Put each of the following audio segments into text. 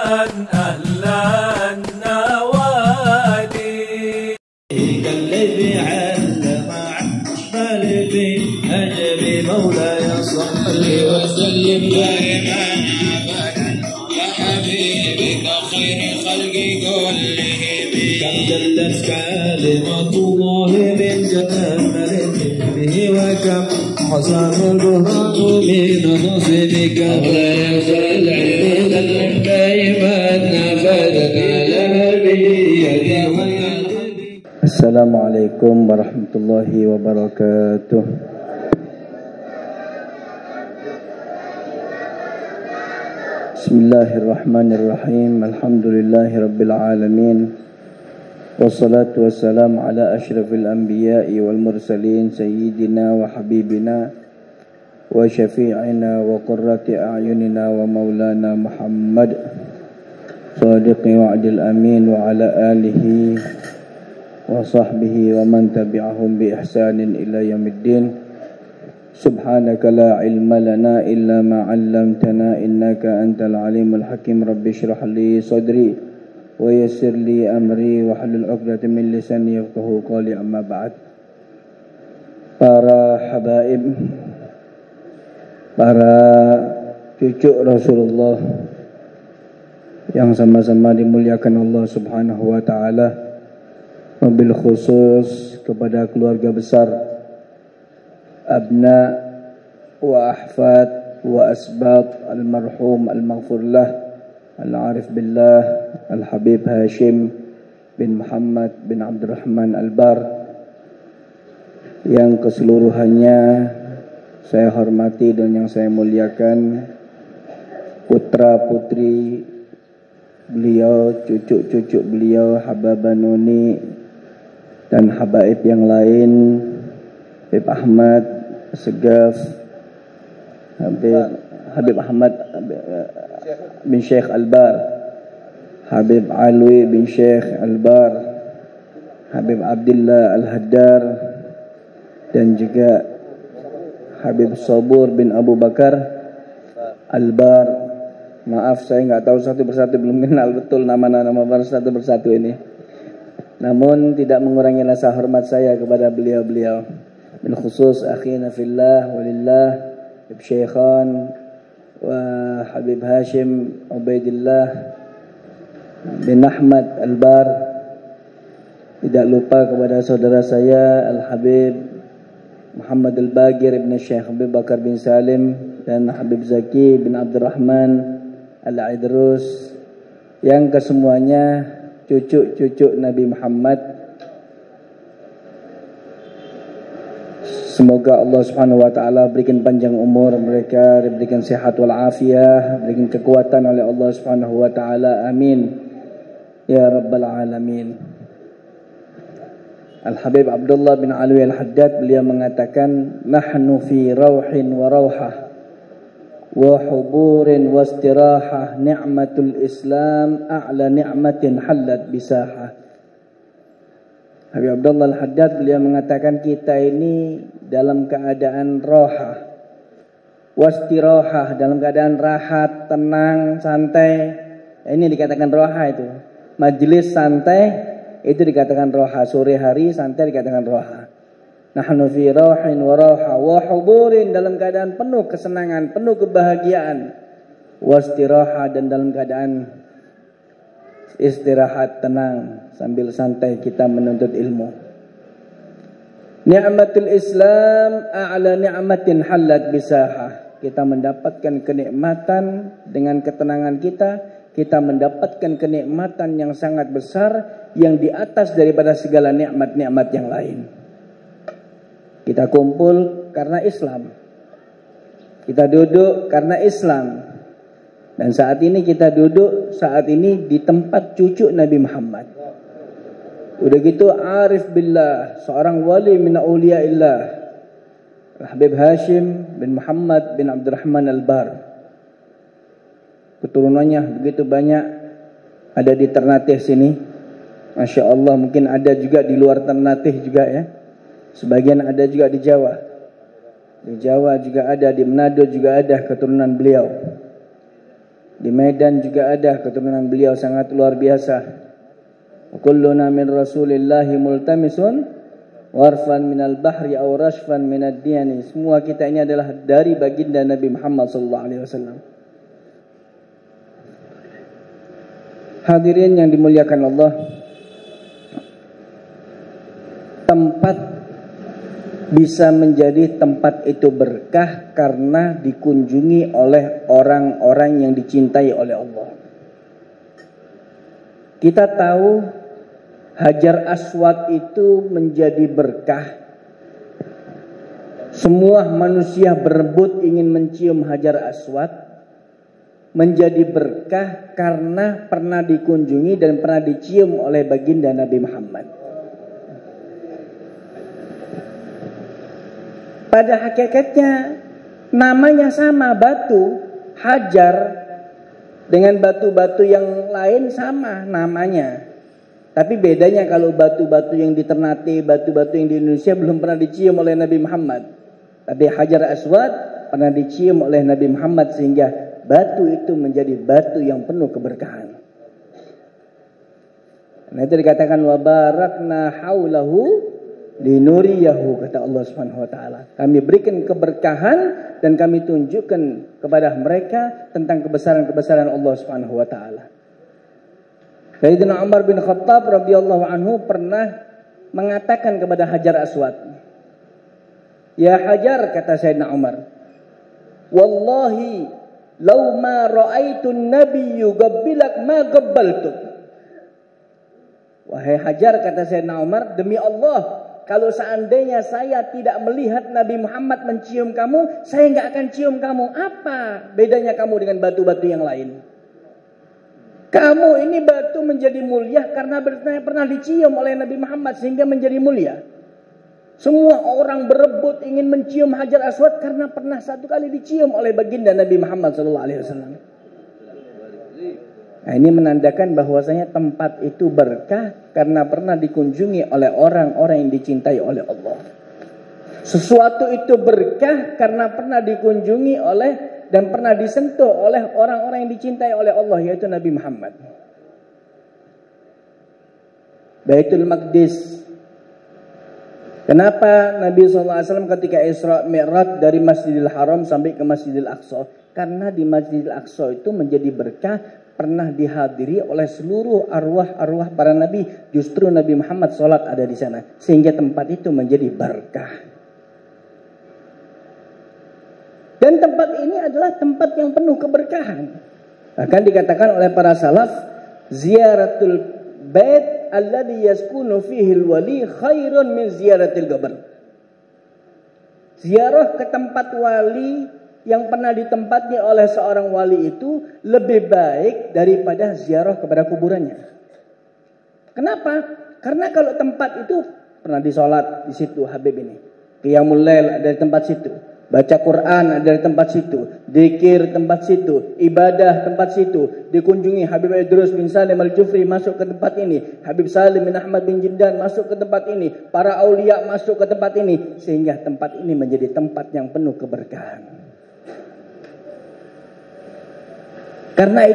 أهل النوادي الذي علم عقبال في أجر مولاي صل وسلم دائما أبدا يا حبيبك خير خلق كلهم كم جلت كلمة الله من جمال به وكم حصان البرهان من نصبك العلم دائما أبدا يا حبيبك. Assalamualaikum warahmatullahi wabarakatuh. Bismillahirrahmanirrahim. Alhamdulillahi rabbil alamin. Wassalatu wassalamu ala asyrafil anbiya'i wal mursalin sayyidina wa habibina wa syafi'ina wa qurrati a'yunina wa maulana Muhammad sadiqi wa'dil amin wa ala alihi wa sahbihi wa man tabi'ahum bi ihsanin ila yaumiddin. Subhanaka la ilma lana illa ma 'allamtana innaka antal alimul hakim. Rabbi shrah li sadri wa yassir li amri wa hlul 'uqdatam min lisani yafqahu qawli. Amma ba'd. Para habaib, para cucu Rasulullah yang sama-sama dimuliakan Allah Subhanahu wa taala, wabil khusus kepada keluarga besar abna wa ahfad wa asbat almarhum al-maghfurlah al-arif billah al-habib Hashim bin Muhammad bin Abdurrahman Al-Bar, yang keseluruhannya saya hormati dan yang saya muliakan, putra putri beliau, cucu-cucu beliau, Hababanuni dan habaib yang lain, Habib Ahmad Segaf, Habib Ahmad bin Syekh Al-Bar, Habib Alwi bin Syekh Al-Bar, Habib Abdullah Al-Haddar, dan juga Habib Sabur bin Abu Bakar Al-Bar. Maaf, saya nggak tahu satu persatu, belum kenal betul nama-nama satu persatu ini. Namun tidak mengurangi rasa hormat saya kepada beliau-beliau. Bil khusus akhina fillah walillah Habib Syekhan wa Habib Hashim Ubaidillah bin Ahmad Al-Bar. Tidak lupa kepada saudara saya Al-Habib Muhammad Al-Bagir bin Syekh Habib Bakar bin Salim dan Habib Zaki bin Abdurrahman Al-Idrus, yang kesemuanya cucu-cucu Nabi Muhammad. Semoga Allah Subhanahu wa taala berikan panjang umur mereka, diberikan sehat wal afiah, berikan kekuatan oleh Allah Subhanahu wa taala. Amin ya rabbal alamin. Al-Habib Abdullah bin Alwi Al-Haddad, beliau mengatakan, nahnu fi rauhin wa rauhah wa huburin wa istirahah, ni'matul Islam a'la ni'matin hallat bisahah. Habib Abdullah Al-Haddad beliau mengatakan, kita ini dalam keadaan roha wa istirahah, dalam keadaan rahat, tenang, santai. Ini dikatakan roha, itu majelis santai, itu dikatakan roha. Sore hari santai dikatakan roha. Nahnu fi rauhin wa rauha wa huburin, dalam keadaan penuh kesenangan, penuh kebahagiaan, wastiraha, dan dalam keadaan istirahat, tenang, sambil santai kita menuntut ilmu. Ni'matul Islam a'la ni'matin hallat bisahah, kita mendapatkan kenikmatan dengan ketenangan kita mendapatkan kenikmatan yang sangat besar, yang di atas daripada segala nikmat-nikmat yang lain. Kita kumpul karena Islam, kita duduk karena Islam, dan saat ini kita duduk saat ini di tempat cucu Nabi Muhammad. Udah gitu arif billah, seorang wali min auliyaillah, Habib Hashim bin Muhammad bin Abdurrahman Al-Bar. Keturunannya begitu banyak, ada di Ternate sini, Masya Allah. Mungkin ada juga di luar Ternate juga ya. Sebagian ada juga di Jawa. Di Jawa juga ada, di Manado juga ada keturunan beliau. Di Medan juga ada keturunan beliau sangat luar biasa. Kulluna min Rasulillahi multamisun warfan minal bahri aw rashfan minad diyani. Semua kita ini adalah dari baginda Nabi Muhammad sallallahu alaihi wasallam. Hadirin yang dimuliakan Allah, tempat bisa menjadi tempat itu berkah karena dikunjungi oleh orang-orang yang dicintai oleh Allah. Kita tahu Hajar Aswad itu menjadi berkah. Semua manusia berebut ingin mencium Hajar Aswad. Menjadi berkah karena pernah dikunjungi dan pernah dicium oleh baginda Nabi Muhammad. Pada hakikatnya namanya sama, batu Hajar dengan batu-batu yang lain sama namanya. Tapi bedanya kalau batu-batu yang di Ternate, batu-batu yang di Indonesia belum pernah dicium oleh Nabi Muhammad. Tapi Hajar Aswad pernah dicium oleh Nabi Muhammad sehingga batu itu menjadi batu yang penuh keberkahan. Nah itu dikatakan wa barakna haulahu linuriyahu, kata Allah Subhanahu wa taala. Kami berikan keberkahan dan kami tunjukkan kepada mereka tentang kebesaran-kebesaran Allah Subhanahu wa taala. Sayyidina Umar bin Khattab radhiyallahu anhu pernah mengatakan kepada Hajar Aswad, "Ya Hajar," kata Sayyidina Umar, "wallahi law ma ra'aitu an-nabiyyu gabbilak ma gabbaltu." Wahai Hajar, kata Sayyidina Umar, demi Allah, kalau seandainya saya tidak melihat Nabi Muhammad mencium kamu, saya enggak akan cium kamu. Apa bedanya kamu dengan batu-batu yang lain? Kamu ini batu menjadi mulia karena pernah dicium oleh Nabi Muhammad sehingga menjadi mulia. Semua orang berebut ingin mencium Hajar Aswad karena pernah satu kali dicium oleh baginda Nabi Muhammad SAW. Nah, ini menandakan bahwasanya tempat itu berkah karena pernah dikunjungi oleh orang-orang yang dicintai oleh Allah. Sesuatu itu berkah karena pernah dikunjungi oleh dan pernah disentuh oleh orang-orang yang dicintai oleh Allah, yaitu Nabi Muhammad. Baitul Maqdis. Kenapa Nabi SAW ketika Isra Mi'raj dari Masjidil Haram sampai ke Masjidil Aqsa? Karena di Masjidil Aqsa itu menjadi berkah, pernah dihadiri oleh seluruh arwah-arwah para nabi. Justru Nabi Muhammad sholat ada di sana, sehingga tempat itu menjadi berkah. Dan tempat ini adalah tempat yang penuh keberkahan. Bahkan dikatakan oleh para salaf, ziaratul bait alladhi yaskunu fihi al-wali khairun min ziyaratil qabr. Ziarah ke tempat wali yang pernah ditempati oleh seorang wali itu lebih baik daripada ziarah kepada kuburannya. Kenapa? Karena kalau tempat itu pernah disolat di situ Habib ini, qiyamul lail ada di tempat situ, baca Quran ada di tempat situ, zikir tempat situ, ibadah tempat situ, dikunjungi Habib Idrus bin Salim Al-Jufri masuk ke tempat ini, Habib Salim bin Ahmad bin Jindan masuk ke tempat ini, para aulia masuk ke tempat ini, sehingga tempat ini menjadi tempat yang penuh keberkahan. Karena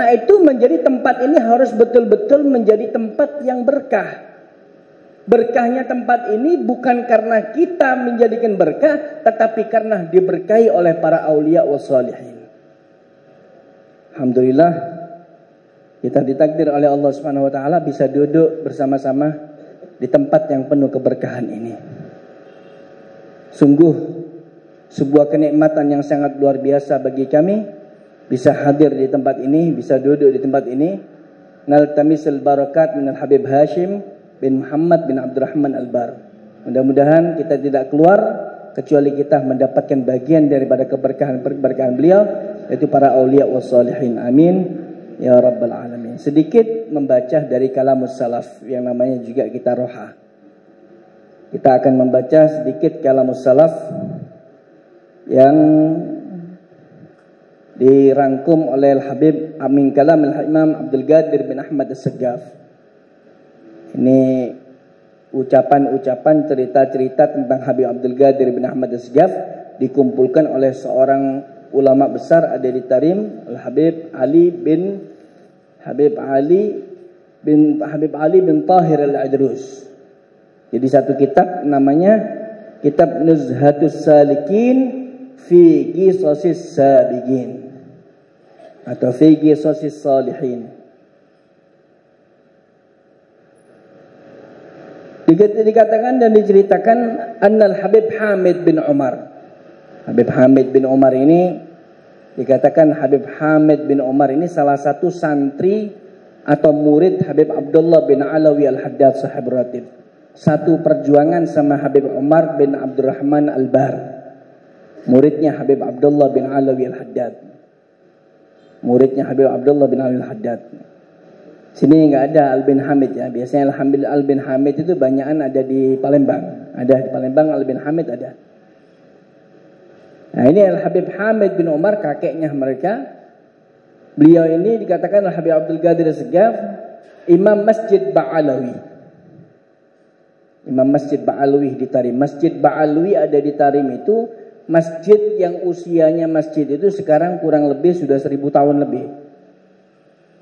itu menjadi tempat ini harus betul-betul menjadi tempat yang berkah. Berkahnya tempat ini bukan karena kita menjadikan berkah, tetapi karena diberkahi oleh para aulia wassalihin. Alhamdulillah, kita ditakdir oleh Allah Subhanahu wa taala bisa duduk bersama-sama di tempat yang penuh keberkahan ini. Sungguh sebuah kenikmatan yang sangat luar biasa bagi kami bisa hadir di tempat ini, bisa duduk di tempat ini. Naltamisul barakat minal Habib Hashim bin Muhammad bin Abdurrahman Al-Bar. Mudah-mudahan kita tidak keluar kecuali kita mendapatkan bagian daripada keberkahan beliau, yaitu para aulia wassalihin. Amin ya rabbal alamin. Sedikit membaca dari kalamus salaf yang namanya juga kita roha. Kita akan membaca sedikit kalamus salaf yang dirangkum oleh Al-Habib Amin Kalam Al-Imam Abdul Qadir bin Ahmad As-Saggaf. Ini ucapan-ucapan cerita-cerita tentang Habib Abdul Qadir bin Ahmad As-Saggaf dikumpulkan oleh seorang ulama besar ada di Tarim, Habib Ali bin Tahir Al-Idrus. Jadi satu kitab namanya Kitab Nuzhatus Salikin fi Qisasis Sabiqin atau fi Qisasis Salihin. Dikatakan dan diceritakan annal Habib Hamid bin Umar. Habib Hamid bin Umar ini dikatakan Habib Hamid bin Umar ini salah satu santri atau murid Habib Abdullah bin Alawi Al-Haddad sahib ratib. Satu perjuangan sama Habib Umar bin Abdurrahman Al-Bar. Muridnya Habib Abdullah bin Alawi Al-Haddad. Muridnya Habib Abdullah bin Alawi Al-Haddad. Sini enggak ada Al bin Hamid ya. Biasanya Al bin Hamid itu banyakan ada di Palembang. Ada di Palembang Al bin Hamid ada. Nah ini Al Habib Hamid bin Umar kakeknya mereka. Beliau ini dikatakan Al Habib Abdul Qadir Segaf Imam Masjid Ba'alawi. Imam Masjid Ba'alawi di Tarim. Masjid Ba'alawi ada di Tarim itu masjid yang usianya masjid itu sekarang kurang lebih sudah 1000 tahun lebih.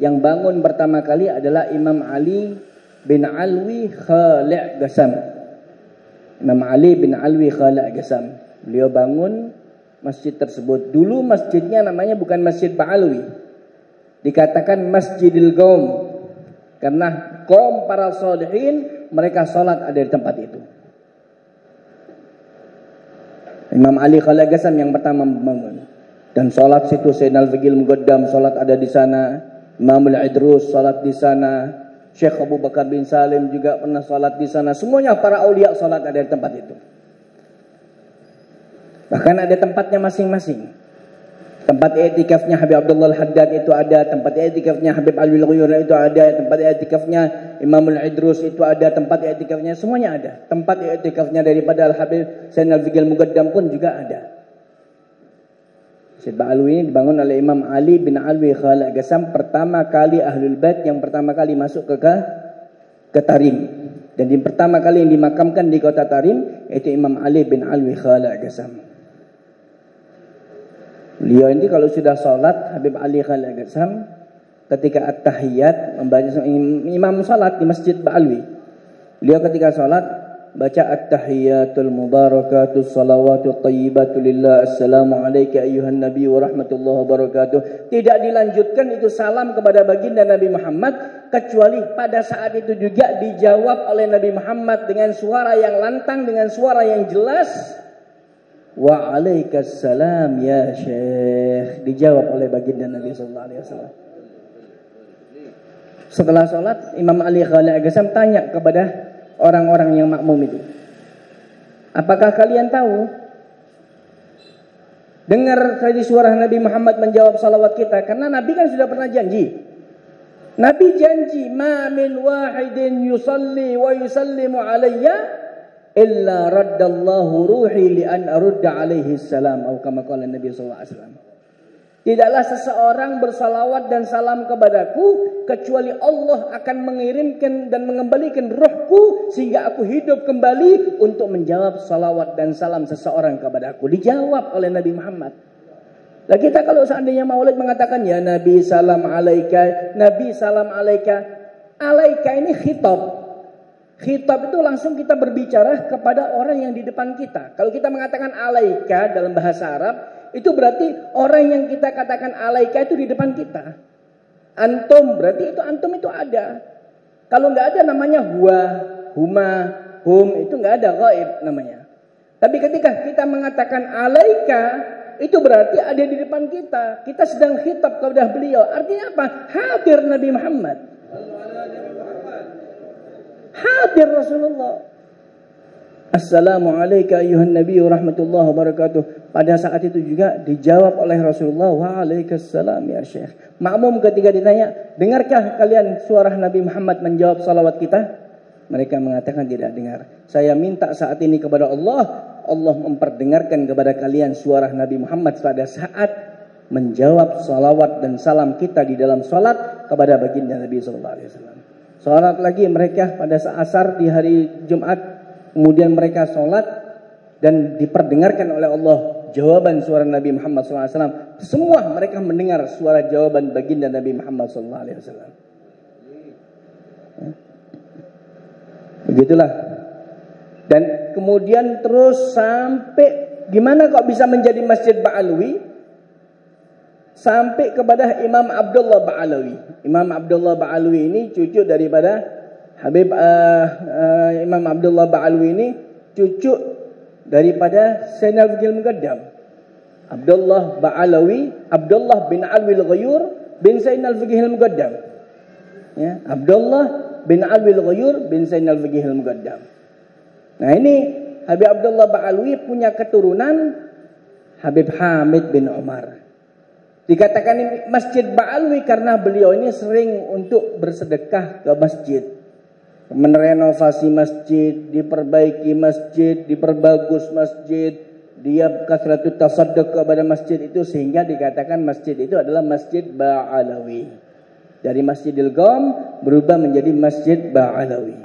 Yang bangun pertama kali adalah Imam Ali bin Alwi Khali' Gasam. Imam Ali bin Alwi Khali' Gasam. Beliau bangun masjid tersebut. Dulu masjidnya namanya bukan Masjid Ba'alwi. Dikatakan Masjidil Qaum. Karena kaum para sholihin mereka sholat ada di tempat itu. Imam Ali Khali' Gasam yang pertama membangun. Dan sholat situ Sayyidina Al-Faqih Muqaddam sholat ada di sana. Imam Al-Idrus salat di sana, Syekh Abu Bakar bin Salim juga pernah salat di sana. Semuanya para aulia salat ada di tempat itu. Bahkan ada tempatnya masing-masing. Tempat i'tikafnya Habib Abdullah Al-Haddad itu ada, tempat i'tikafnya Habib Ali Al-Ghuyur itu ada, tempat i'tikafnya Imam Al-Idrus itu ada, tempat i'tikafnya semuanya ada. Tempat i'tikafnya daripada Al-Habib Sayyidina Al-Fiqh Al-Muqaddam pun juga ada. Masjid Ba'alwi ini dibangun oleh Imam Ali bin Alwi Khali' Gasam, pertama kali Ahlul Bait yang pertama kali masuk ke Tarim. Dan yang pertama kali yang dimakamkan di kota Tarim yaitu Imam Ali bin Alwi Khali' Gasam. Beliau ini kalau sudah sholat Habib Ali Khali' Gasam ketika at-tahiyat membaca imam sholat di Masjid Ba'alwi. Beliau ketika sholat baca at-tahiyatul mubarakatus salawatut thayyibatu lillah assalamu alayka ayyuhan nabi wa rahmatullahi wa barakatuh. Tidak dilanjutkan itu salam kepada baginda Nabi Muhammad kecuali pada saat itu juga dijawab oleh Nabi Muhammad dengan suara yang lantang, dengan suara yang jelas. Wa alaikassalam ya Syekh, dijawab oleh baginda Nabi sallallahu alaihi wasallam. Setelah sholat Imam Ali Khali' Gasam tanya kepada orang-orang yang makmum itu, apakah kalian tahu? Dengar tadi suara Nabi Muhammad menjawab salawat kita. Karena Nabi kan sudah pernah janji. Nabi janji, ma min wahidin yusalli wa yusallimu alayya illa raddallahu ruhi li an arudda alaihi salam. Atau kama qala Nabi sallallahu alaihi wasallam. Tidaklah seseorang bersalawat dan salam kepadaku kecuali Allah akan mengirimkan dan mengembalikan rohku sehingga aku hidup kembali untuk menjawab salawat dan salam seseorang kepadaku. Dijawab oleh Nabi Muhammad. Nah kita kalau seandainya maulid mengatakan ya Nabi salam alaika, Nabi salam alaika. Alaika ini khitab. Khitab itu langsung kita berbicara kepada orang yang di depan kita. Kalau kita mengatakan alaika dalam bahasa Arab, itu berarti orang yang kita katakan alaika itu di depan kita. Antum, berarti itu antum itu ada. Kalau nggak ada namanya huwa, huma, hum, itu nggak ada, ghaib namanya. Tapi ketika kita mengatakan alaika, itu berarti ada di depan kita. Kita sedang khitab kepada beliau. Artinya apa? Hadir Nabi Muhammad. Hadir Rasulullah. Assalamualaikum ayuhan nabi wa rahmatullahi wa barakatuh. Pada saat itu juga dijawab oleh Rasulullah, waalaikumsalam ya Syekh. Makmum ketika ditanya, dengarkah kalian suara Nabi Muhammad menjawab salawat kita? Mereka mengatakan tidak dengar. Saya minta saat ini kepada Allah, Allah memperdengarkan kepada kalian suara Nabi Muhammad pada saat menjawab salawat dan salam kita di dalam salat kepada baginda Nabi sallallahu alaihi wasallam. Salat lagi mereka pada saat asar di hari Jumat. Kemudian mereka sholat dan diperdengarkan oleh Allah jawaban suara Nabi Muhammad SAW. Semua mereka mendengar suara jawaban baginda Nabi Muhammad SAW. Begitulah. Dan kemudian terus sampai gimana kok bisa menjadi Masjid Ba'alawi? Sampai kepada Imam Abdullah Ba'alawi. Imam Abdullah Ba'alawi ini cucu daripada Habib Imam Abdullah Ba'alawi ini cucu daripada Sayyidina Al-Fiqhil Muqaddam. Abdullah Ba'alawi, Abdullah bin Alwi Al-Ghayur bin Sayyidina Al-Fiqhil Muqaddam. Ya, Abdullah bin Alwi Al-Ghayur bin Sayyidina Al-Fiqhil Muqaddam. Nah, ini Habib Abdullah Ba'alawi punya keturunan Habib Hamid bin Umar. Dikatakan ini Masjid Ba'alawi karena beliau ini sering untuk bersedekah ke masjid. Merenovasi masjid, diperbaiki masjid, diperbagus masjid, dia kasratut tasadduq kepada masjid itu sehingga dikatakan masjid itu adalah Masjid Ba'alawi. Dari Masjidil Qaum berubah menjadi Masjid Ba'alawi.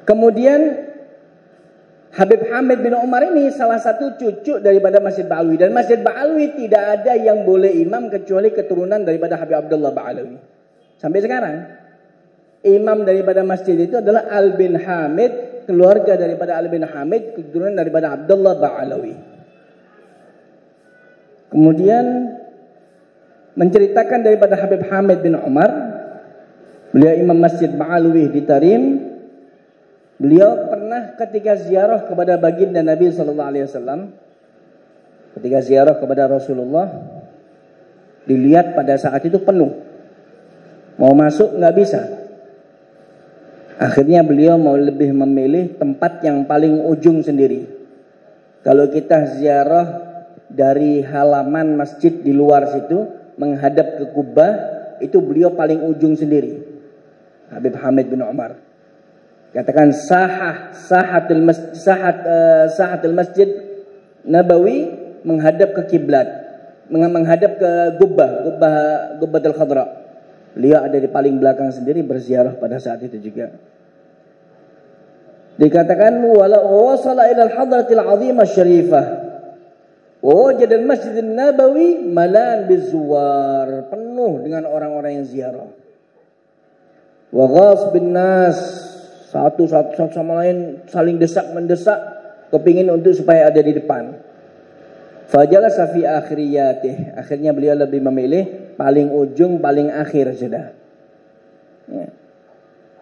Kemudian Habib Hamid bin Umar ini salah satu cucu daripada Masjid Ba'alawi. Dan Masjid Ba'alawi tidak ada yang boleh imam kecuali keturunan daripada Habib Abdullah Ba'alawi. Sampai sekarang imam daripada masjid itu adalah Al bin Hamid, keluarga daripada Al bin Hamid, keturunan daripada Abdullah Ba'alawi. Kemudian menceritakan daripada Habib Hamid bin Umar, beliau imam Masjid Ba'alawi di Tarim. Beliau pernah ketika ziarah kepada baginda Nabi SAW, ketika ziarah kepada Rasulullah, dilihat pada saat itu penuh, mau masuk nggak bisa. Akhirnya beliau mau lebih memilih tempat yang paling ujung sendiri. Kalau kita ziarah dari halaman masjid di luar situ menghadap ke Kubah, itu beliau paling ujung sendiri, Habib Hamid bin Umar. Katakan sahatul masjid Nabawi menghadap ke kiblat, menghadap ke Gubbatul Khadra. Beliau ada di paling belakang sendiri berziarah pada saat itu juga. Dikatakan wala wasala ila al-hadratil 'azimah syarifah wa wajada al-masjid an-nabawi malan bizuwar, penuh dengan orang-orang yang ziarah. Wa ghas bin nas, satu sama lain saling desak-mendesak kepingin untuk supaya ada di depan. Fajalasa fi akhiriyatih, akhirnya beliau lebih memilih paling ujung, paling akhir sudah. Ya.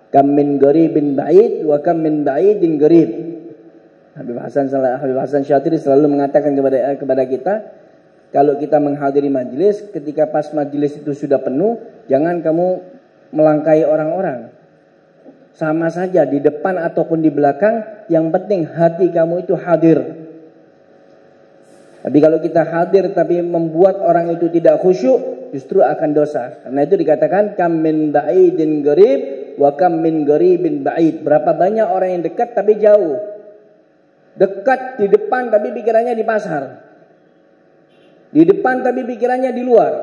Kam min gharibin ba'id wa kam min ba'idin gharib. Habib Hasan Syatiri selalu mengatakan kepada kita, kalau kita menghadiri majelis, ketika pas majelis itu sudah penuh, jangan kamu melangkahi orang-orang. Sama saja di depan ataupun di belakang, yang penting hati kamu itu hadir. Tapi kalau kita hadir tapi membuat orang itu tidak khusyuk, justru akan dosa. Karena itu dikatakan kam min ba'idin gharib wa kam min gharibin ba'id. Berapa banyak orang yang dekat tapi jauh. Dekat di depan tapi pikirannya di pasar. Di depan tapi pikirannya di luar.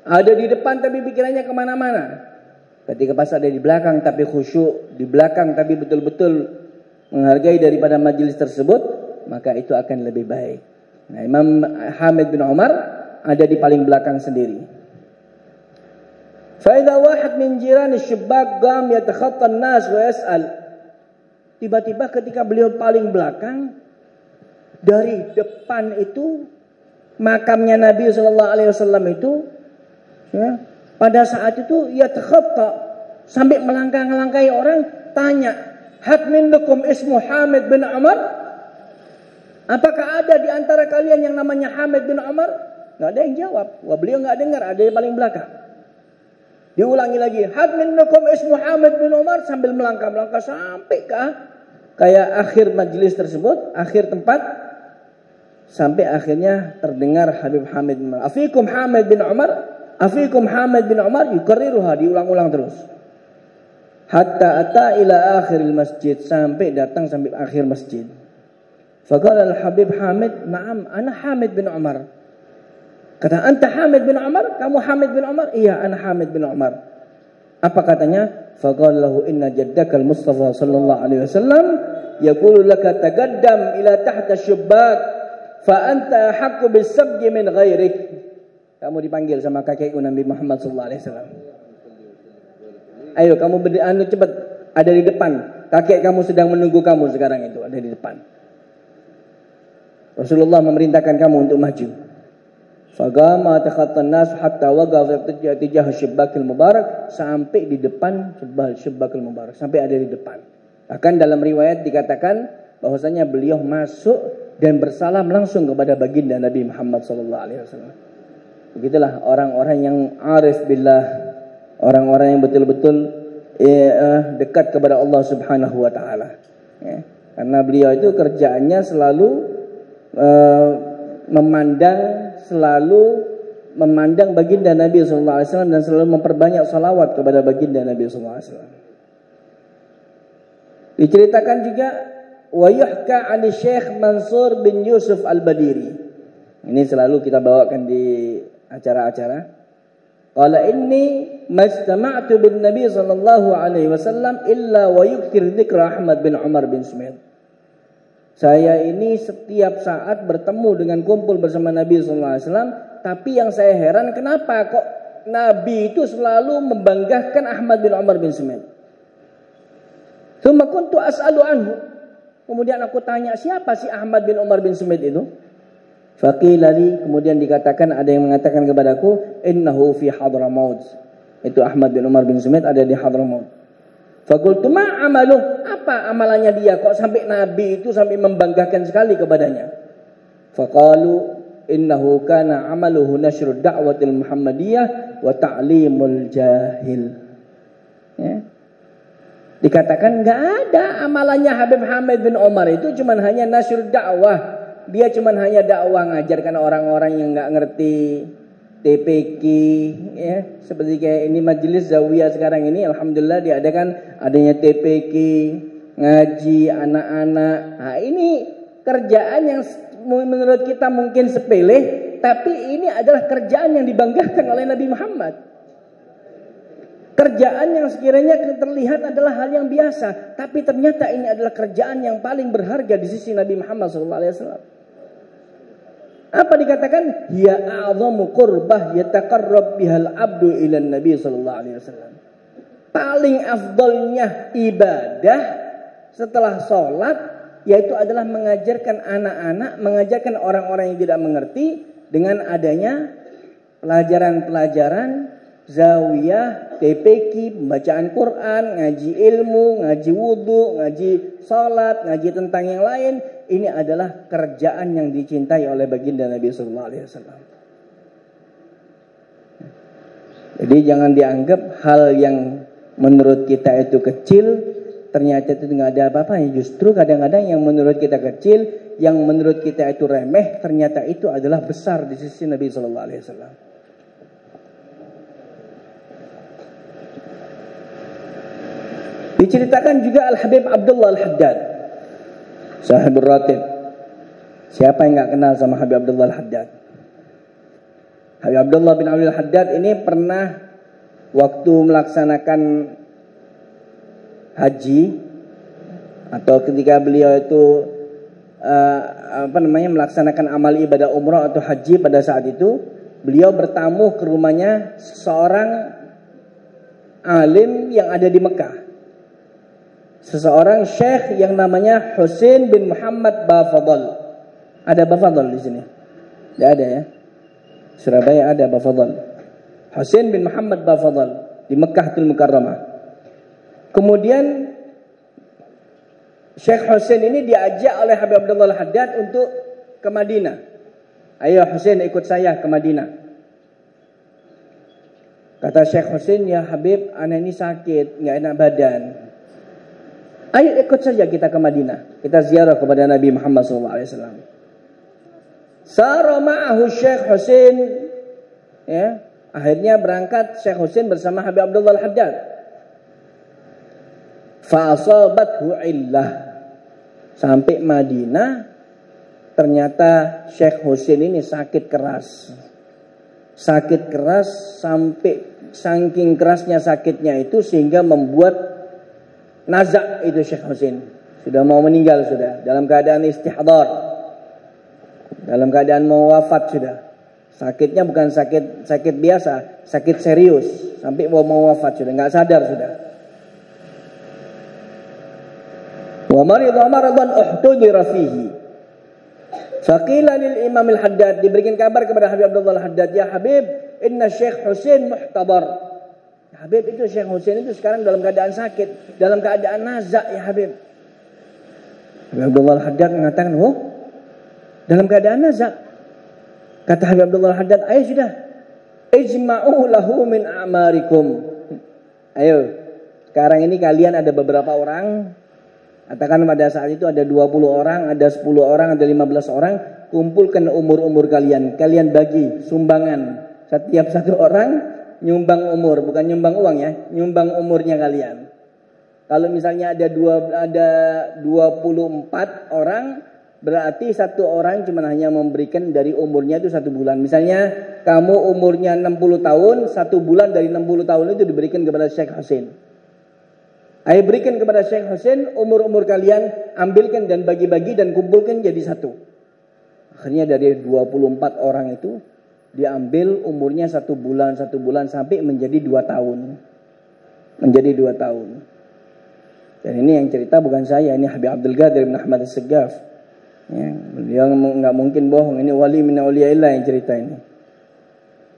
Ada di depan tapi pikirannya kemana-mana. Ketika pas ada di belakang tapi khusyuk, di belakang tapi betul-betul menghargai daripada majelis tersebut, maka itu akan lebih baik. Nah, Imam Hamid bin Umar ada di paling belakang sendiri. Fa idza wahid min jiran asy-syibak qam yatakhatta an-nas wa yas'al. Tiba-tiba ketika beliau paling belakang, dari depan itu makamnya Nabi sallallahu alaihi wasallam itu, ya, pada saat itu yatakhatta, sampai melangkah-langkahi orang, tanya, "Had minkum ismu Hamid bin Umar?" Apakah ada di antara kalian yang namanya Hamid bin Umar? Nggak ada yang jawab. Wah, beliau nggak dengar, ada yang paling belakang. Diulangi lagi, "Had minkum ismu Hamid bin Umar?" Sambil melangkah-melangkah sampai ke kayak akhir majelis tersebut, akhir tempat, sampai akhirnya terdengar Habib Hamid bin Umar. "Afikum Hamid bin Umar? Afikum Hamid bin Umar?" Yukarriruha, diulang-ulang terus. Hatta ata ila akhiril masjid, sampai datang sampai akhir masjid. Faqala al-Habib Hamid, "Na'am, ana Hamid bin Umar." Kata, "Anta Hamid bin Umar? Kamu Hamid bin Umar?" "Iya, ana Hamid bin Umar." Apa katanya? Faqala lahu inna jaddaka al-Mustafa sallallahu alaihi wasallam yaqulu laka taqaddam ila tahta syubbak fa anta haqqu bis-sabqi min ghairik. Kamu dipanggil sama kakekku Nabi Muhammad sallallahu alaihi wasallam. Ayo kamu cepat ada di depan. Kakek kamu sedang menunggu kamu sekarang itu, ada di depan. Rasulullah memerintahkan kamu untuk maju. Fagama takhattan nas hatta waqafa tijah syibakil mubarak, sampai di depan syibakil mubarak, sampai ada di depan. Bahkan dalam riwayat dikatakan bahwasanya beliau masuk dan bersalam langsung kepada baginda Nabi Muhammad sallallahu alaihi wasallam. Begitulah orang-orang yang arif billah, orang-orang yang betul-betul dekat kepada Allah Subhanahu wa taala. Ya. Karena beliau itu kerjaannya selalu memandang baginda Nabi sallallahu alaihi wasallam dan selalu memperbanyak salawat kepada baginda Nabi sallallahu alaihi wasallam. Diceritakan juga wa yuhka 'an Syekh Mansur bin Yusuf Al-Badiri. Ini selalu kita bawakan di acara-acara. Qala inni majtama'tu bin Nabi sallallahu alaihi wasallam illa wa yukthir dzikra Ahmad bin Umar bin Sumail. Saya ini setiap saat bertemu dengan kumpul bersama Nabi sallallahu alaihi wasallam, tapi yang saya heran kenapa kok Nabi itu selalu membanggakan Ahmad bin Umar bin Sumail. Tsumma kuntu as'alu anhu. Kemudian aku tanya, siapa sih Ahmad bin Umar bin Sumail itu? Faqila li, kemudian dikatakan, ada yang mengatakan kepadaku, innahu fi Hadramaut. Itu Ahmad bin Umar bin Sumail ada di Hadramaut. Faqultu ma amaluh? Apa amalannya dia kok sampai Nabi itu sampai membanggakan sekali kepadanya? Faqalu innahu kana amaluhu nashrud da'watil Muhammadiyah wa ta'limul jahil. Ya. Dikatakan enggak ada amalannya Habib Hamid bin Umar itu cuman hanya nashrud dakwah. Dia cuman hanya dakwah, ngajarkan orang-orang yang enggak ngerti TPQ, ya, seperti kayak ini majelis Zawiyah sekarang ini, alhamdulillah diadakan adanya TPQ, ngaji anak-anak. Nah, ini kerjaan yang menurut kita mungkin sepele, tapi ini adalah kerjaan yang dibanggakan oleh Nabi Muhammad. Kerjaan yang sekiranya terlihat adalah hal yang biasa, tapi ternyata ini adalah kerjaan yang paling berharga di sisi Nabi Muhammad SAW. Apa dikatakan? Ya a'zamu qurbah yataqarrab bihal abdu ila Nabi sallallahu alaihi wasallam. Paling afdalnya ibadah setelah sholat yaitu adalah mengajarkan anak-anak, mengajarkan orang-orang yang tidak mengerti dengan adanya pelajaran-pelajaran zawiyah, TPQ, pembacaan Quran, ngaji ilmu, ngaji wudu, ngaji salat, ngaji tentang yang lain. Ini adalah kerjaan yang dicintai oleh baginda Nabi sallallahu alaihi wasallam. Jadi jangan dianggap hal yang menurut kita itu kecil, ternyata itu enggak ada apa-apanya. Justru kadang-kadang yang menurut kita kecil, yang menurut kita itu remeh, ternyata itu adalah besar di sisi Nabi sallallahu alaihi wasallam. Diceritakan juga Al-Habib Abdullah Al-Haddad, Sahibur Ratib. Siapa yang enggak kenal sama Habib Abdullah Al-Haddad? Habib Abdullah bin Abdul Haddad ini pernah waktu melaksanakan haji atau ketika beliau itu melaksanakan amal ibadah umrah atau haji, pada saat itu beliau bertamu ke rumahnya seorang alim yang ada di Mekah. Seseorang syekh yang namanya Husain bin Muhammad Bafadal. Ada Bafadal di sini? Tidak ada ya? Surabaya ada Bafadal. Husain bin Muhammad Bafadal di Mekkatul Mukarramah. Kemudian Syekh Husain ini diajak oleh Habib Abdullah Al-Haddad untuk ke Madinah. Ayo Husain ikut saya ke Madinah. Kata Syekh Husain, ya Habib, anak ini sakit, enggak enak badan. Ayo ikut saja kita ke Madinah. Kita ziarah kepada Nabi Muhammad SAW. Sara ma'ahu Syekh Husain. Ya, akhirnya berangkat Syekh Husain bersama Habib Abdullah Al-Haddad. Fa'asabathu illah. Sampai Madinah, ternyata Syekh Husain ini sakit keras. Sakit keras sampai saking kerasnya sakitnya itu sehingga membuat nazak itu Syekh Husain. Sudah mau meninggal sudah. Dalam keadaan istihdar. Dalam keadaan mau wafat sudah. Sakitnya bukan sakit biasa. Sakit serius. Sampai mau wafat sudah. Nggak sadar sudah. Wa maridha maradan uhtudira fihi. Faqila lil Imam al-Haddad, diberikan kabar kepada Habib Abdullah al-Haddad, ya Habib, inna Syekh Husain muhtabar. Ya Habib, itu Syekh Husain itu sekarang dalam keadaan sakit, dalam keadaan nazak ya Habib. Habib Abdullah al-Haddad mengatakan, oh, dalam keadaan nazak. Kata Habib Abdullah al-Haddad, ayo sudah, ijma'u lahu min a'marikum. Ayo, sekarang ini kalian ada beberapa orang. Katakan pada saat itu ada 20 orang, ada 10 orang, ada 15 orang. Kumpulkan umur-umur kalian. Kalian bagi sumbangan. Setiap satu orang nyumbang umur. Bukan nyumbang uang ya. Nyumbang umurnya kalian. Kalau misalnya ada 24 orang. Berarti satu orang cuma hanya memberikan dari umurnya itu 1 bulan. Misalnya kamu umurnya 60 tahun. 1 bulan dari 60 tahun itu diberikan kepada Syekh Husain. Ayo berikan kepada Syekh Husain umur-umur kalian, ambilkan dan bagi-bagi dan kumpulkan jadi 1. Akhirnya dari 24 orang itu diambil umurnya 1 bulan sampai menjadi 2 tahun. Menjadi 2 tahun. Dan ini yang cerita bukan saya, ini Habib Abdul Qadir bin Ahmad As-Saggaf. Ya, beliau enggak mungkin bohong, ini wali min auliyaillah yang cerita ini.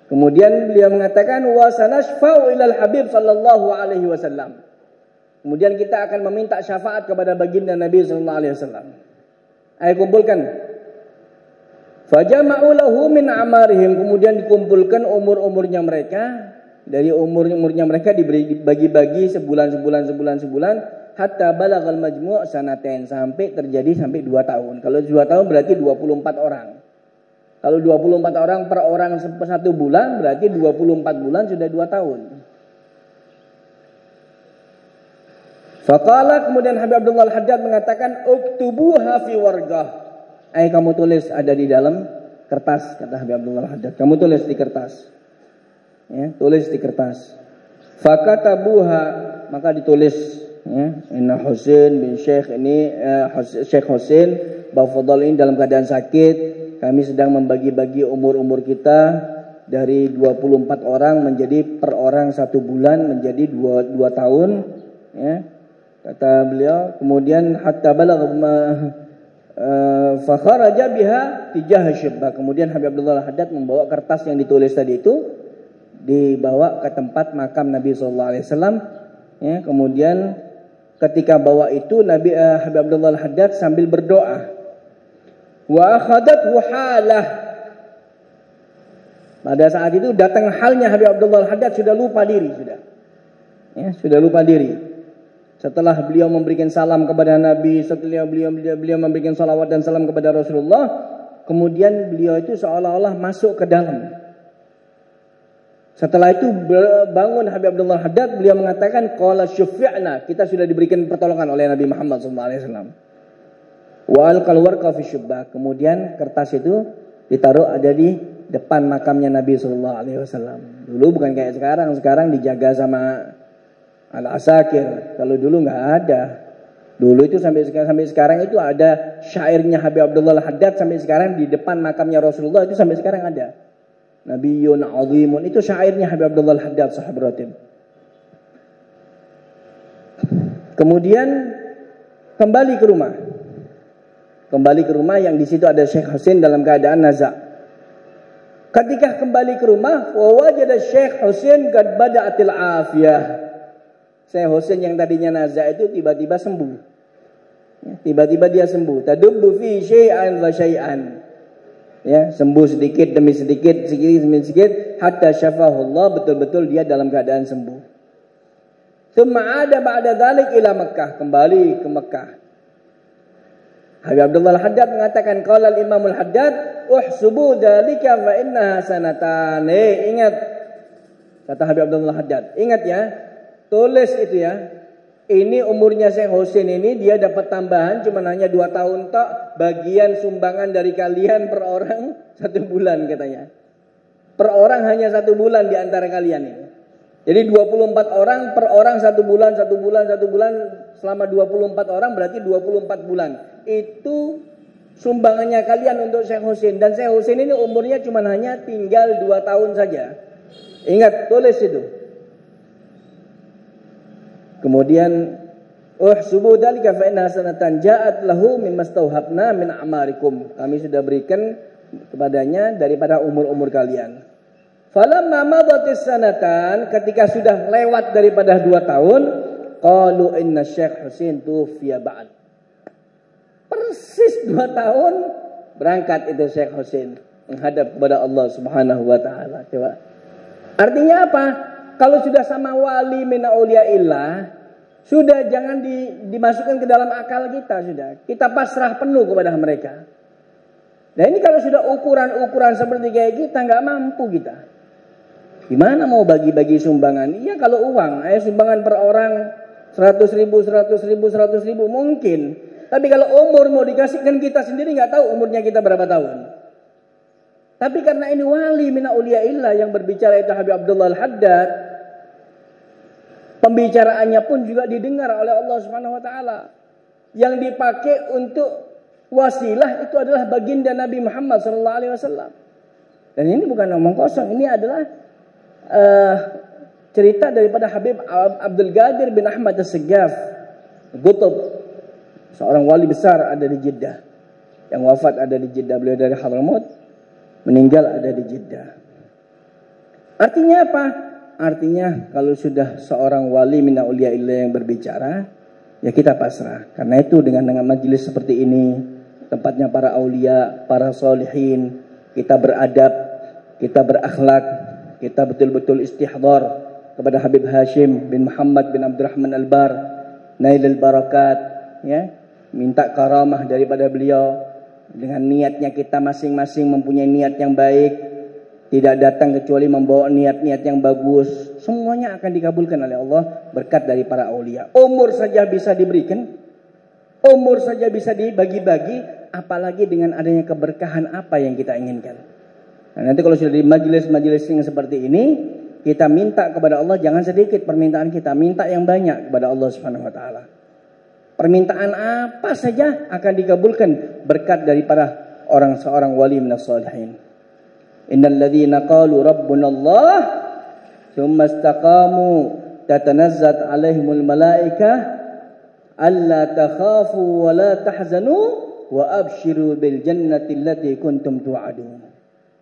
Kemudian beliau mengatakan wa sanashfa'u ilal Habib sallallahu alaihi wasallam. Kemudian kita akan meminta syafaat kepada baginda Nabi sallallahu alaihi wasallam. Ayo kumpulkan. Fajama'u lahu min amarihim, kemudian dikumpulkan umur-umurnya mereka, dari umur-umurnya mereka dibagi-bagi sebulan hatta balagal majmu' sanatain, sampai 2 tahun. Kalau 2 tahun berarti 24 orang. Kalau 24 orang per orang 1 bulan berarti 24 bulan sudah 2 tahun. Faqala, kemudian Habib Abdullah al-Haddad mengatakan uktubuha fi warqah. Ayo kamu tulis, ada di dalam kertas, kata Habib Abdullah al-Haddad. Kamu tulis di kertas. Ya, tulis di kertas. Fakatabuha, maka ditulis ya, Inna Husain bin Syekh ini Syekh Husain Bafadhal ini dalam keadaan sakit. Kami sedang membagi-bagi umur-umur kita dari 24 orang menjadi per orang 1 bulan menjadi 2 tahun ya. Kata beliau, kemudian hatta balagha fa kharaja biha tijah syibba. Kemudian Habib Abdullah al-Haddad membawa kertas yang ditulis tadi itu dibawa ke tempat makam Nabi sallallahu alaihi wasallam ya. Kemudian ketika bawa itu Habib Abdullah al-Haddad sambil berdoa. Wa akhadathu halah. Pada saat itu datang halnya Habib Abdullah al-Haddad sudah lupa diri sudah. Ya, sudah lupa diri. Setelah beliau memberikan salam kepada Nabi, setelah beliau memberikan salawat dan salam kepada Rasulullah, kemudian beliau itu seolah-olah masuk ke dalam. Setelah itu bangun Habib Abdullah Haddad, beliau mengatakan qala syufi'na, kita sudah diberikan pertolongan oleh Nabi Muhammad SAW. Wa alqal warqa fi syubbah. Kemudian kertas itu ditaruh ada di depan makamnya Nabi SAW. Dulu bukan kayak sekarang dijaga sama Al-Asakir. Kalau dulu nggak ada. Dulu itu sampai sekarang itu ada syairnya Habib Abdullah Haddad sampai sekarang di depan makamnya Rasulullah itu sampai sekarang ada. Nabiyyun azimun, itu syairnya Habib Abdullah Haddad sahabat ratib. Kemudian kembali ke rumah. Kembali ke rumah yang di situ ada Syekh Husain dalam keadaan nazak. Ketika kembali ke rumah, wa wajada Syekh Husain qad bada'atil afiyah. Syekh Husain yang tadinya nazak itu tiba-tiba sembuh. Ya, tiba-tiba dia sembuh. Tadubbu fi syai'an wa syai'an. Ya, sembuh sedikit demi sedikit hatta syafahullah, betul-betul dia dalam keadaan sembuh. Tsumma ada ba'da dzalik ila Makkah, kembali ke Makkah. Habib Abdullah Haddad mengatakan qala al-Imam al-Haddad uhsubu dzalika fa innaha sanatan. Ingat kata Habib Abdullah Haddad, ingat ya. Tulis itu ya. Ini umurnya Syekh Husain ini dia dapat tambahan cuma hanya 2 tahun tok, bagian sumbangan dari kalian per orang 1 bulan katanya. Per orang hanya 1 bulan di antara kalian ini. Jadi 24 orang per orang 1 bulan selama 24 orang berarti 24 bulan. Itu sumbangannya kalian untuk Syekh Husin. Dan Syekh Husin ini umurnya cuma hanya tinggal 2 tahun saja. Ingat, tulis itu. Kemudian uhsubu dzalika fa inna sanatan ja'at lahu mimma stauhabna min a'marikum. Kami sudah berikan kepadanya daripada umur-umur kalian. Falamma madatis sanatan, ketika sudah lewat daripada 2 tahun, qalu inna Syekh Husin tufiya ba'd. Persis 2 tahun berangkat itu Syekh Husin menghadap kepada Allah Subhanahu wa taala. Coba. Artinya apa? Kalau sudah sama wali min auliyaillah, sudah jangan dimasukkan ke dalam akal kita sudah. Kita pasrah penuh kepada mereka. Nah ini kalau sudah ukuran-ukuran seperti kayak kita nggak mampu kita. Gimana mau bagi-bagi sumbangan? Iya kalau uang, sumbangan per orang 100.000 mungkin. Tapi kalau umur mau dikasihkan kita sendiri nggak tahu umurnya kita berapa tahun. Tapi karena ini wali min auliyaillah yang berbicara itu Habib Abdullah Al-Haddad, pembicaraannya pun juga didengar oleh Allah Subhanahu wa taala. Yang dipakai untuk wasilah itu adalah baginda Nabi Muhammad sallallahu alaihi wasallam. Dan ini bukan omong kosong, ini adalah cerita daripada Habib Abdul Qadir bin Ahmad As-Saggaf Qutb, seorang wali besar ada di Jeddah. Yang wafat ada di Jeddah, beliau dari Hadramaut, meninggal ada di Jeddah. Artinya apa? Artinya kalau sudah seorang wali min auliyaillah yang berbicara, ya kita pasrah. Karena itu dengan majelis seperti ini, tempatnya para aulia, para solihin, kita beradab, kita berakhlak, kita betul-betul istihdar kepada Habib Hashim bin Muhammad bin Abdurrahman Al-Bar, Nailul Barakat, ya, minta karamah daripada beliau. Dengan niatnya kita masing-masing mempunyai niat yang baik, tidak datang kecuali membawa niat-niat yang bagus, semuanya akan dikabulkan oleh Allah berkat dari para aulia. Umur saja bisa diberikan, umur saja bisa dibagi-bagi, apalagi dengan adanya keberkahan apa yang kita inginkan. Nah, nanti kalau sudah di majelis-majelis yang seperti ini, kita minta kepada Allah jangan sedikit permintaan kita, minta yang banyak kepada Allah Subhanahu wa taala. Permintaan apa saja akan dikabulkan berkat dari para seorang wali minas salihin. Innal ladzina qalu rabbunallah tsumma istaqamu tatanazzat alaihimul malaikah alla takhafu wa la tahzanu wa abshiru bil jannati allati kuntum tu'adun.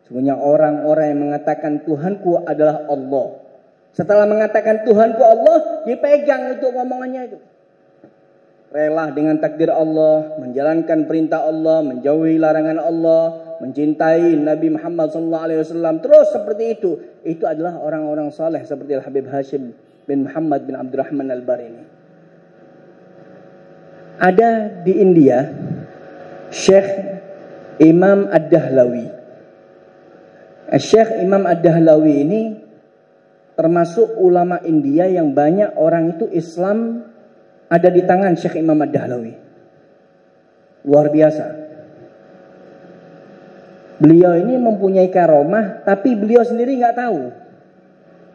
Sebenarnya orang-orang yang mengatakan Tuhanku adalah Allah, setelah mengatakan Tuhanku Allah, dipegang itu ngomongannya itu. Rela dengan takdir Allah, menjalankan perintah Allah, menjauhi larangan Allah, mencintai Nabi Muhammad SAW, terus seperti itu. Itu adalah orang-orang saleh seperti Habib Hashim bin Muhammad bin Abdurrahman Al-Bar ini. Ada di India Syekh Imam Ad-Dahlawi. Syekh Imam Ad-Dahlawi ini termasuk ulama India yang banyak orang itu Islam ada di tangan Syekh Imam Ad-Dahlawi. Luar biasa. Beliau ini mempunyai karomah, tapi beliau sendiri nggak tahu.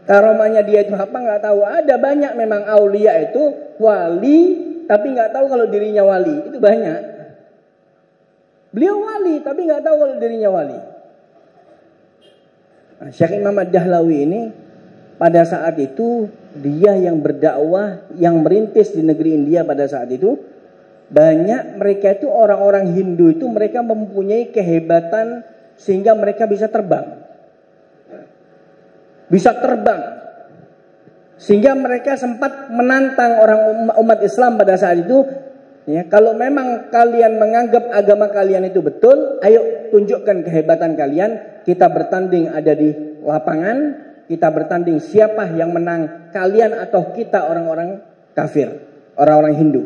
Karomahnya dia itu apa nggak tahu. Ada banyak memang aulia itu wali, tapi nggak tahu kalau dirinya wali. Itu banyak. Beliau wali, tapi nggak tahu kalau dirinya wali. Nah, Syekh Imam Ad-Dahlawi ini pada saat itu dia yang berdakwah, yang merintis di negeri India pada saat itu. Banyak mereka itu orang-orang Hindu itu mereka mempunyai kehebatan sehingga mereka bisa terbang. Bisa terbang. Sehingga mereka sempat menantang orang umat Islam pada saat itu. Ya, kalau memang kalian menganggap agama kalian itu betul, ayo tunjukkan kehebatan kalian. Kita bertanding ada di lapangan, kita bertanding siapa yang menang, kalian atau kita orang-orang kafir, orang-orang Hindu.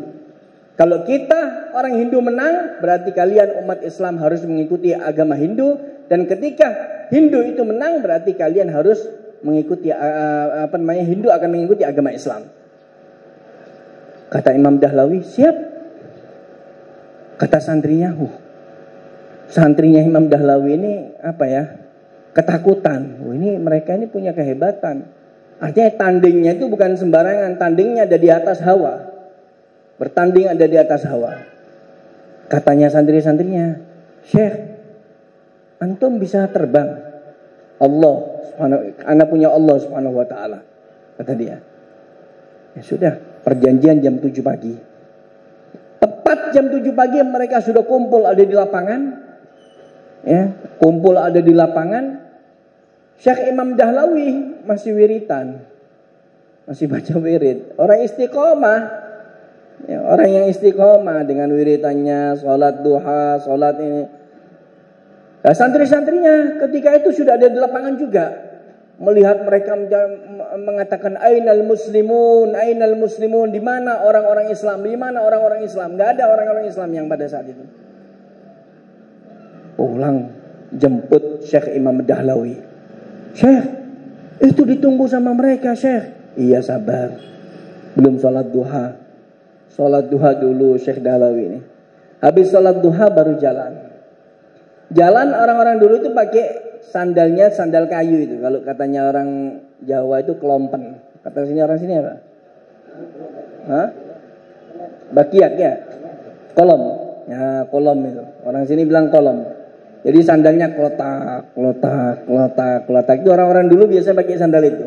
Kalau kita orang Hindu menang, berarti kalian umat Islam harus mengikuti agama Hindu, dan ketika Hindu itu menang, berarti kalian harus mengikuti Hindu akan mengikuti agama Islam. Kata Imam Dahlawi, siap. Kata santrinya, santrinya Imam Dahlawi ini apa ya? Ketakutan. Ini mereka ini punya kehebatan. Artinya tandingnya itu bukan sembarangan, tandingnya ada di atas hawa. bertanding ada di atas hawa. Katanya santri-santrinya, Syekh, antum bisa terbang. Allah subhanahu, ana punya Allah subhanahu wa ta'ala, kata dia. Ya sudah, perjanjian jam 7 pagi. Tepat jam 7 pagi mereka sudah kumpul ada di lapangan. Ya, kumpul ada di lapangan. Syekh Imam Dahlawi masih wiritan. Masih baca wirid. Orang istiqomah. Ya, orang yang istiqomah dengan wiritannya, sholat duha, sholat ini. Nah, santri-santrinya ketika itu sudah ada di lapangan juga. Melihat mereka mengatakan ainal muslimun, di mana orang-orang Islam, di mana orang-orang Islam? Enggak ada orang-orang Islam yang pada saat itu. Pulang jemput Syekh Imam Dahlawi. Syekh, itu ditunggu sama mereka, Syekh. Iya, sabar. Belum sholat duha. Sholat duha dulu Syekh Dahlawi ini. Habis sholat duha baru jalan. Jalan orang-orang dulu itu pakai sandalnya sandal kayu itu. Kalau katanya orang Jawa itu kelompen. Kata sini orang sini apa? Hah? Bakiak ya? Kolom. Ya, kolom itu. Orang sini bilang kolom. Jadi sandalnya klotak, klotak, klotak, klotak. Itu orang-orang dulu biasa pakai sandal itu.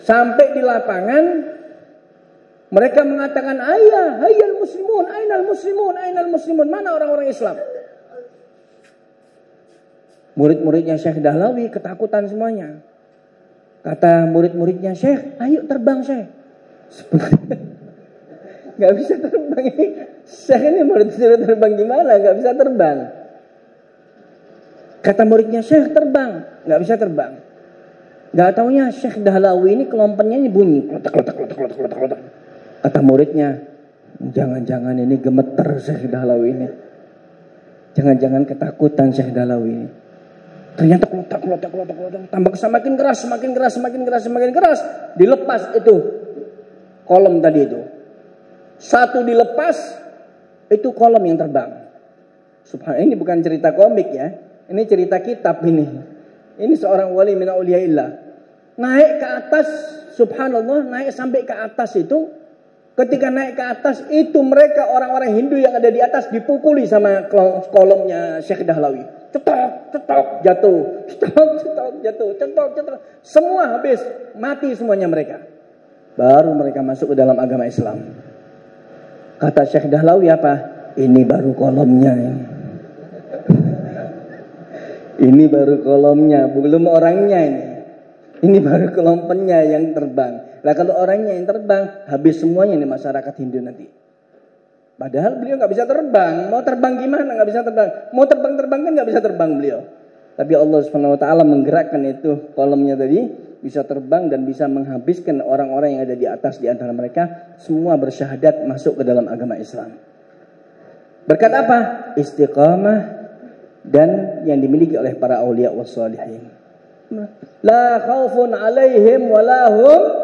Sampai di lapangan mereka mengatakan, ayah, hayal muslimun, ainal muslimun, ainal muslimun. Mana orang-orang Islam? Murid-muridnya Syekh Dahlawi ketakutan semuanya. Kata murid-muridnya, Syekh, ayo terbang Syekh. Gak bisa terbang ini. Syekh ini murid suruh terbang gimana? Gak bisa terbang. Kata muridnya, Syekh terbang. Gak bisa terbang. Gak taunya Syekh Dahlawi ini kelompennya ini bunyi. Klotak, klotak, klotak, klotak, klotak, klotak. Kata muridnya, jangan-jangan ini gemeter Syekh Dahlawi ini. Jangan-jangan ketakutan Syekh Dahlawi ini. Ternyata klotak, klotak, klotak, klotak. Tambah semakin keras, semakin keras, semakin keras, semakin keras. Dilepas itu kolom tadi itu. Satu dilepas, itu kolom yang terbang. Subhanallah, ini bukan cerita komik ya. Ini cerita kitab ini. Ini seorang wali min auliyaillah. Naik ke atas, subhanallah, naik sampai ke atas itu. Ketika naik ke atas itu mereka orang-orang Hindu yang ada di atas dipukuli sama kolomnya Syekh Dahlawi. Cetok, cetok, jatuh. Cetok, cetok, jatuh. Cetok, cetok. Semua habis. Mati semuanya mereka. Baru mereka masuk ke dalam agama Islam. Kata Syekh Dahlawi apa? Ini baru kolomnya ini. Ini baru kolomnya. Belum orangnya ini. Ini baru kelompennya yang terbang. Lah kalau orangnya yang terbang, habis semuanya nih masyarakat Hindu nanti. Padahal beliau nggak bisa terbang. Mau terbang gimana? Nggak bisa terbang. Mau terbang-terbang kan nggak bisa terbang beliau. Tapi Allah Subhanahu Wa Taala menggerakkan itu kolomnya tadi bisa terbang dan bisa menghabiskan orang-orang yang ada di atas di antara mereka. Semua bersyahadat masuk ke dalam agama Islam. Berkat apa? Istiqamah dan yang dimiliki oleh para aulia wassalihin. La khaufun alaihim walahum.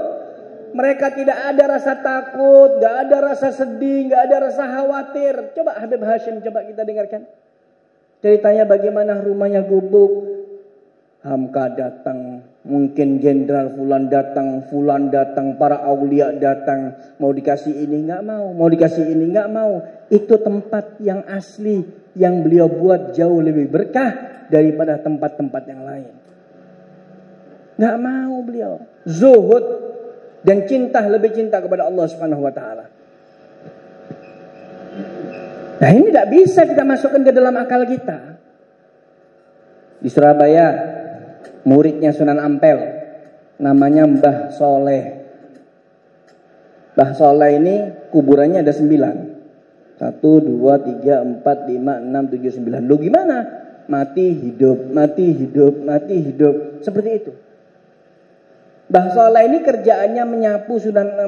Mereka tidak ada rasa takut, gak ada rasa sedih, gak ada rasa khawatir. Coba Habib Hashim, coba kita dengarkan. Ceritanya bagaimana rumahnya gubuk. Hamka datang, mungkin jenderal Fulan datang, para aulia datang. Mau dikasih ini gak mau, mau dikasih ini gak mau. Itu tempat yang asli, yang beliau buat jauh lebih berkah daripada tempat-tempat yang lain. Gak mau beliau. Zuhud. Dan lebih cinta kepada Allah Subhanahu Wa Taala. Nah ini tidak bisa kita masukkan ke dalam akal kita. Di Surabaya, muridnya Sunan Ampel, namanya Mbah Soleh. Mbah Soleh ini kuburannya ada 9. 1, 2, 3, 4, 5, 6, 7, 9. Loh gimana? Mati hidup, mati hidup, mati hidup. Seperti itu. Mbah Soleh ini kerjaannya menyapu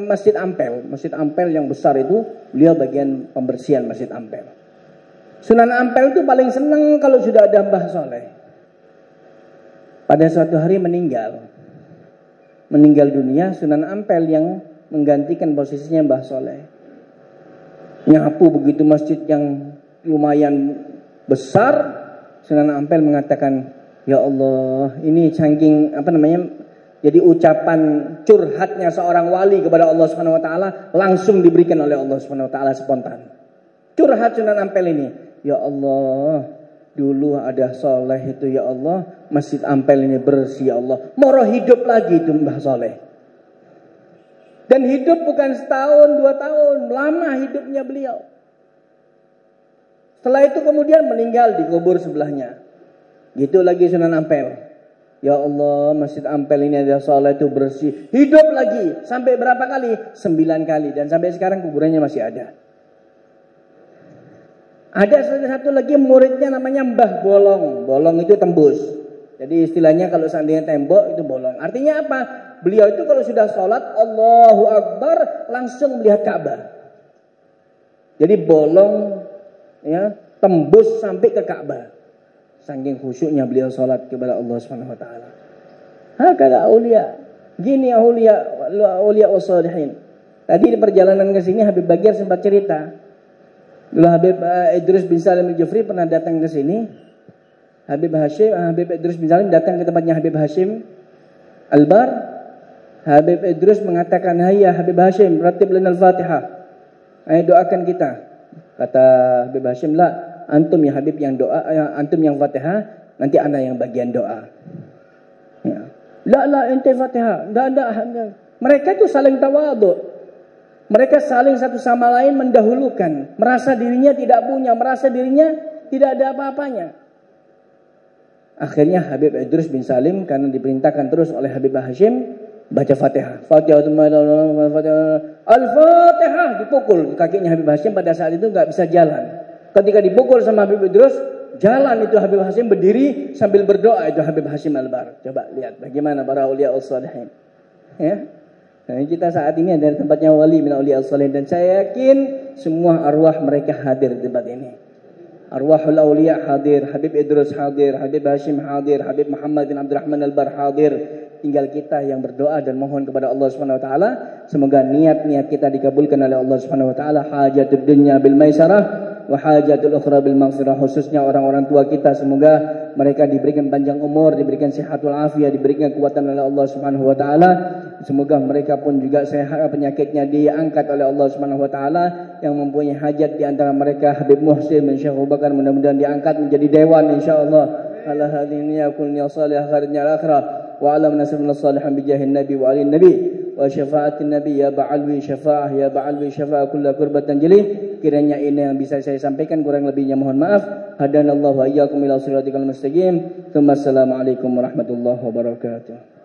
Masjid Ampel. Masjid Ampel yang besar itu, beliau bagian pembersihan Masjid Ampel. Sunan Ampel itu paling senang kalau sudah ada Mbah Soleh. Pada suatu hari meninggal dunia, Sunan Ampel yang menggantikan posisinya Mbah Soleh. Nyapu begitu masjid yang lumayan besar, Sunan Ampel mengatakan, ya Allah, ini saking Jadi ucapan curhatnya seorang wali kepada Allah Subhanahu wa taala langsung diberikan oleh Allah Subhanahu wa taala spontan. Curhat Sunan Ampel ini, ya Allah, dulu ada soleh itu ya Allah, Masjid Ampel ini bersih ya Allah. Moro hidup lagi itu Mbah Soleh. Dan hidup bukan setahun, 2 tahun, lama hidupnya beliau. Setelah itu kemudian meninggal di kubur sebelahnya. Gitu lagi Sunan Ampel. Ya Allah, Masjid Ampel ini ada soleh itu bersih. Hidup lagi. Sampai berapa kali? 9 kali. Dan sampai sekarang kuburannya masih ada. Ada satu lagi muridnya namanya Mbah Bolong. Bolong itu tembus. Jadi istilahnya kalau seandainya tembok itu bolong. Artinya apa? Beliau itu kalau sudah sholat Allahu Akbar langsung melihat Ka'bah. Jadi bolong ya, tembus sampai ke Ka'bah. Saking khusyuknya beliau sholat kepada Allah Subhanahu wa taala. Hakala aulia. Gini aulia wassalihin. Tadi di perjalanan ke sini Habib Bagir sempat cerita. Dulu Habib Idrus bin Salim Al-Jufri pernah datang ke sini. Habib Idrus bin Salim datang ke tempatnya Habib Hashim Al-Bar. Habib Idrus mengatakan, "Hayya Habib Hashim, ratib lana al-Fatihah." Ayo doakan kita. Kata Habib Hashim, "La, antum ya Habib yang doa, antum yang Fatihah, nanti ana yang bagian doa." Ya. La ente Fatihah. Enggak. Mereka itu saling tawadhu. Mereka saling satu sama lain mendahulukan, merasa dirinya tidak punya, merasa dirinya tidak ada apa-apanya. Akhirnya Habib Idrus bin Salim karena diperintahkan terus oleh Habib Hashim baca Fatihah. Al-Fatihah dipukul kakinya Habib Hashim pada saat itu nggak bisa jalan. Ketika dipukul sama Habib Idrus, jalan itu Habib Hashim berdiri sambil berdoa itu Habib Hashim Al-Bar. Coba lihat bagaimana para aulia as-salihin. Ya. Nah, kita saat ini ada tempatnya wali min aulia as-salihin dan saya yakin semua arwah mereka hadir di tempat ini. Arwahul aulia hadir, Habib Idrus hadir, Habib Hashim hadir, Habib Muhammad bin Abdurrahman Al-Bar hadir. Tinggal kita yang berdoa dan mohon kepada Allah Subhanahu wa taala semoga niat-niat kita dikabulkan oleh Allah Subhanahu wa taala. Hajatud dunya bil maisarah wa hajatul ukhra bil maghfirah. Khususnya orang-orang tua kita semoga mereka diberikan panjang umur, diberikan sehatul afiat, diberikan kekuatan oleh Allah Subhanahu wa taala. Semoga mereka pun juga sehat, penyakitnya diangkat oleh Allah Subhanahu wa taala. Yang mempunyai hajat di antara mereka Habib Muhsin bin Syekh Abu Bakar mudah-mudahan diangkat menjadi dewan insyaallah. Ala hadhihi yakun ya salih akhirnya al-akhirah wa alam nasrul salihan bi jahin nabi wa alin nabi wa syafaatin nabi ya ba'alwi syafaah ya ba'alwi syafaah kullu qurbatan jalih. Kiranya ini yang bisa saya sampaikan, kurang lebihnya mohon maaf. Hadanallahu wa iyyakum ila siratal mustaqim. Assalamualaikum warahmatullahi wabarakatuh.